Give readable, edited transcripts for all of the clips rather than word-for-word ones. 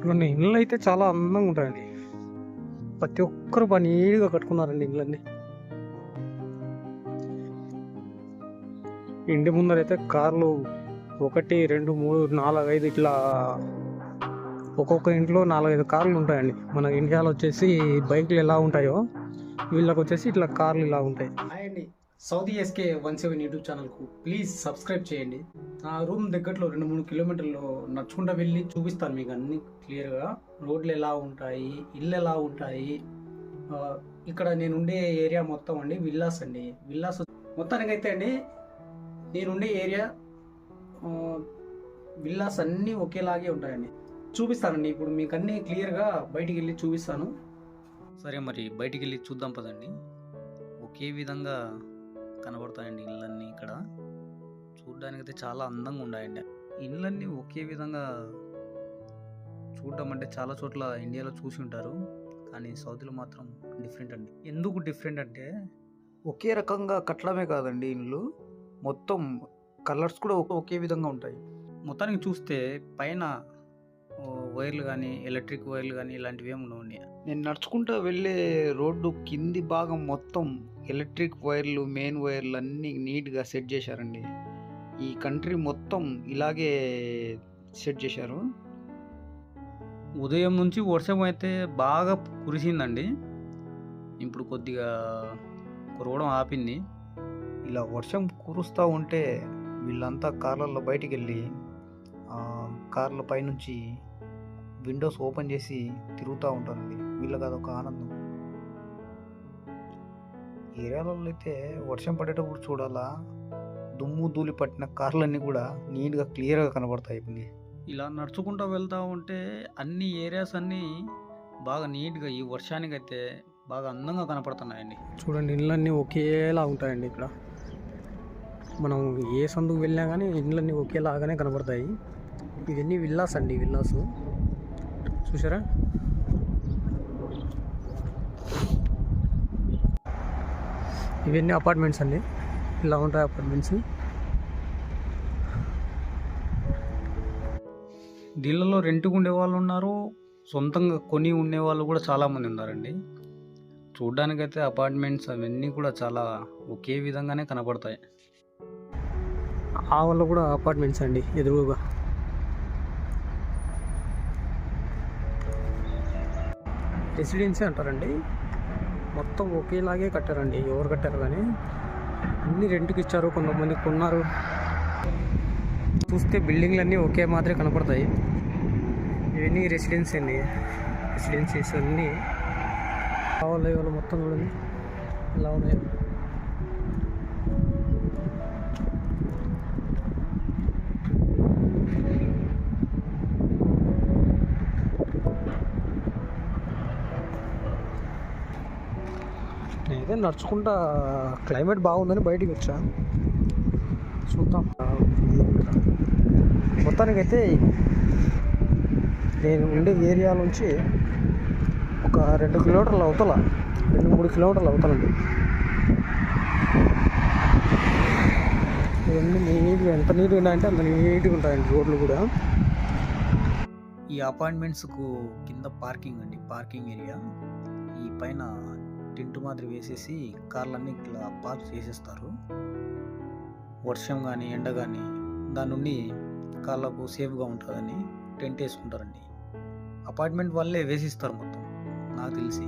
చూడండి, ఇళ్ళు అయితే చాలా అందంగా ఉంటాయండి. ప్రతి ఒక్కరు బాగా నీట్గా కట్టుకున్నారండి ఇళ్ళన్నీ. ఇంటి ముందరైతే కార్లు 1, 2, 3, 4, 5 ఇట్లా ఒక్కొక్క ఇంట్లో 4, 5 కార్లు ఉంటాయండి. మన ఇండియాలో వచ్చేసి బైక్లు ఎలా ఉంటాయో వీళ్ళకి వచ్చేసి ఇట్లా కార్లు ఇలా ఉంటాయి. హాయ్ అండి, సౌదీ ఎస్కే 17 యూట్యూబ్ ఛానల్కు ప్లీజ్ సబ్స్క్రైబ్ చేయండి. నా రూమ్ దగ్గరలో 2-3 కిలోమీటర్లు నడుచుకుంటూ వెళ్ళి చూపిస్తాను మీకు అన్ని క్లియర్గా. రోడ్లు ఎలా ఉంటాయి, ఇల్లు ఎలా ఉంటాయి. ఇక్కడ నేను ఉండే ఏరియా మొత్తం అండి విల్లాస్ అండి. విల్లాస్ మొత్తానికైతే అండి నేనుండే ఏరియా విల్లాస్ అన్నీ ఒకేలాగే ఉంటాయండి. చూపిస్తానండి ఇప్పుడు మీకు అన్నీ క్లియర్గా బయటికి వెళ్ళి చూపిస్తాను. సరే, మరి బయటికి వెళ్ళి చూద్దాం పదండి. ఒకే విధంగా కనబడతాయండి ఇళ్ళన్నీ. ఇక్కడ చూడ్డానికైతే చాలా అందంగా ఉన్నాయండి. ఇళ్ళన్నీ ఒకే విధంగా చూడడం అంటే చాలా చోట్ల ఇండియాలో చూసి ఉంటారు, కానీ సౌదీలో మాత్రం డిఫరెంట్ అండి. ఎందుకు డిఫరెంట్ అంటే ఒకే రకంగా కట్టడమే కాదండి, ఇల్లు మొత్తం కలర్స్ కూడా ఒకే విధంగా ఉంటాయి. మొత్తానికి చూస్తే పైన వైర్లు కానీ ఎలక్ట్రిక్ వైర్లు కానీ ఇలాంటివి ఏమి ఉండవండి. నేను నడుచుకుంటూ వెళ్ళే రోడ్డు కింది భాగం మొత్తం ఎలక్ట్రిక్ వైర్లు, మెయిన్ వైర్లు అన్నీ నీట్గా సెట్ చేశారండి. ఈ కంట్రీ మొత్తం ఇలాగే సెట్ చేశారు. ఉదయం నుంచి వర్షం అయితే బాగా కురిసిందండి. ఇప్పుడు కొద్దిగా కురవడం ఆపింది. ఇలా వర్షం కురుస్తూ ఉంటే వీళ్ళంతా కార్లలో బయటికి వెళ్ళి కార్ల పైనుంచి విండోస్ ఓపెన్ చేసి తిరుగుతూ ఉంటారండి. వీళ్ళకి అదొక ఆనందం. ఏరియాలలో అయితే వర్షం పడేటప్పుడు చూడాలా, దుమ్ము ధూళి పట్టిన కార్లన్నీ కూడా నీట్గా క్లియర్గా కనబడతాయి. ఇలా నడుచుకుంటూ వెళ్తూ ఉంటే అన్ని ఏరియాస్ అన్నీ బాగా నీట్గా ఈ వర్షానికి అయితే బాగా అందంగా కనపడుతున్నాయండి. చూడండి, ఇళ్ళన్నీ ఒకేలా ఉంటాయండి. ఇక్కడ మనం ఏ సందుకు వెళ్ళినా కానీ ఇళ్ళన్నీ ఒకేలాగానే కనబడతాయి. ఇవన్నీ విల్లాస్ అండి, విల్లాస్ చూసారా. ఇవన్నీ అపార్ట్మెంట్స్ అండి, ఇలా ఉంటాయి అపార్ట్మెంట్స్. దీనిలో రెంట్కి ఉండే వాళ్ళు ఉన్నారు, సొంతంగా కొని ఉండే వాళ్ళు కూడా చాలామంది ఉన్నారండి. చూడ్డానికైతే అపార్ట్మెంట్స్ అవన్నీ కూడా చాలా ఒకే విధంగానే కనపడతాయి. ఆ వాళ్ళు కూడా అపార్ట్మెంట్స్ అండి, ఎదురుగా రెసిడెన్సీ అంటారండి. మొత్తం ఒకేలాగే కట్టారండి, ఎవరు కట్టారు కానీ అన్నీ రెంట్కి ఇచ్చారు, కొంతమంది కొన్నారు. చూస్తే బిల్డింగ్లు అన్నీ ఒకే మాదిరి కనపడతాయి. ఇవన్నీ రెసిడెన్సీ అండి, రెసిడెన్సీస్ అన్నీ కావాలి. వాళ్ళు మొత్తం చూడండి ఎలా ఉన్నాయి. నేనైతే నడుచుకుంటా క్లైమేట్ బాగుందని బయటికి వచ్చా, చూద్దాం. మొత్తానికైతే నేను ఉండే ఏరియా నుంచి ఒక 2 కిలోమీటర్ల అవతల, 2-3 కిలోమీటర్ల అవతలండి. ఇవన్నీ నీట్గా, ఎంత నీట్గా ఉన్నాయంటే అంత నీట్గా ఉంటాయండి రోడ్లు కూడా. ఈ అపార్ట్మెంట్స్కు కింద పార్కింగ్ అండి, పార్కింగ్ ఏరియా. ఈ పైన టెంట్ మాదిరి వేసేసి కార్లన్నీ ఇట్లా పార్క్ చేసేస్తారు. వర్షం కానీ ఎండ కానీ దాని నుండి కార్లకు సేఫ్గా ఉంటుందని టెంట్ వేసుకుంటారండి. అపార్ట్మెంట్ వాళ్ళే వేసిస్తారు మొత్తం. నాకు తెలిసి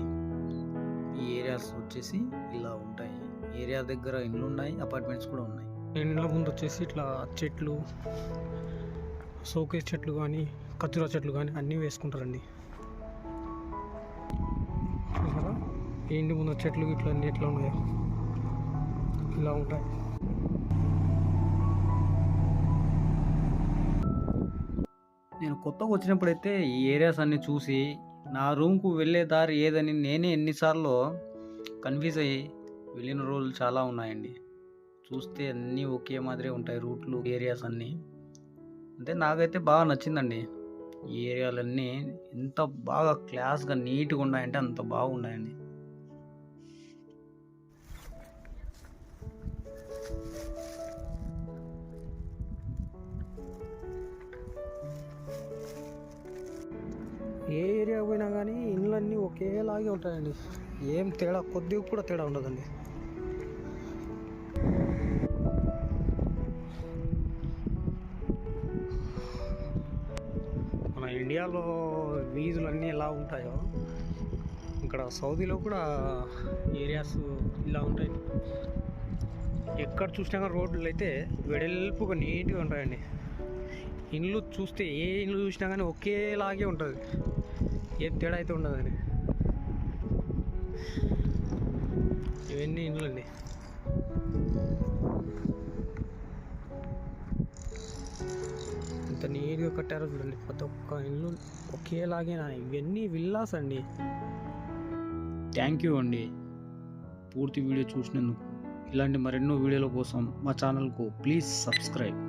ఈ ఏరియాస్ వచ్చేసి ఇలా ఉంటాయి. ఏరియా దగ్గర ఇండ్లు ఉన్నాయి, అపార్ట్మెంట్స్ కూడా ఉన్నాయి. ఇండ్ల ముందు వచ్చేసి ఇట్లా చెట్లు, షోకేస్ చెట్లు కానీ ఖర్జూరా చెట్లు కానీ అన్నీ వేసుకుంటారండి. చూసారా, ఈ ఇంటి ముందు చెట్లు ఇట్లా అన్నీ ఎట్లా ఉన్నాయో ఇలా ఉంటాయి. నేను కొత్తగా వచ్చినప్పుడైతే ఈ ఏరియాస్ అన్నీ చూసి నా రూమ్కు వెళ్ళే దారి ఏదని నేనే ఎన్నిసార్లు కన్ఫ్యూజ్ అయ్యి వెళ్ళిన రోజులు చాలా ఉన్నాయండి. చూస్తే అన్నీ ఒకే మాదిరి ఉంటాయి రూట్లు, ఏరియాస్ అన్నీ. అంటే నాకైతే బాగా నచ్చిందండి. ఈ ఏరియాలన్నీ ఎంత బాగా క్లాస్గా నీట్గా ఉన్నాయంటే అంత బాగున్నాయండి. ఒకేలాగే ఉంటాయండి, ఏం తేడా కొద్దిగా కూడా తేడా ఉండదండి. మన ఇండియాలో వీధులు అన్నీ ఎలా ఉంటాయో ఇక్కడ సౌదీలో కూడా ఏరియాస్ ఇలా ఉంటాయి. ఎక్కడ చూసినా కానీ రోడ్లు అయితే వెడల్పుగా నీట్గా ఉంటాయండి. ఇండ్లు చూస్తే ఏ ఇండ్లు చూసినా కానీ ఒకేలాగే ఉంటుంది, ఏం తేడా అయితే ఉండదండి. ఇవన్నీ ఇండ్లు అండి. ఎంత నీట్గా కట్టారో చూడండి, ప్రతి ఒక్క ఇల్లు ఒకేలాగే. ఇవన్నీ విల్లాస్ అండి. థ్యాంక్ యూ అండి పూర్తి వీడియో చూసినందుకు. ఇలాంటి మరెన్నో వీడియోల కోసం మా ఛానల్కు ప్లీజ్ సబ్స్క్రైబ్.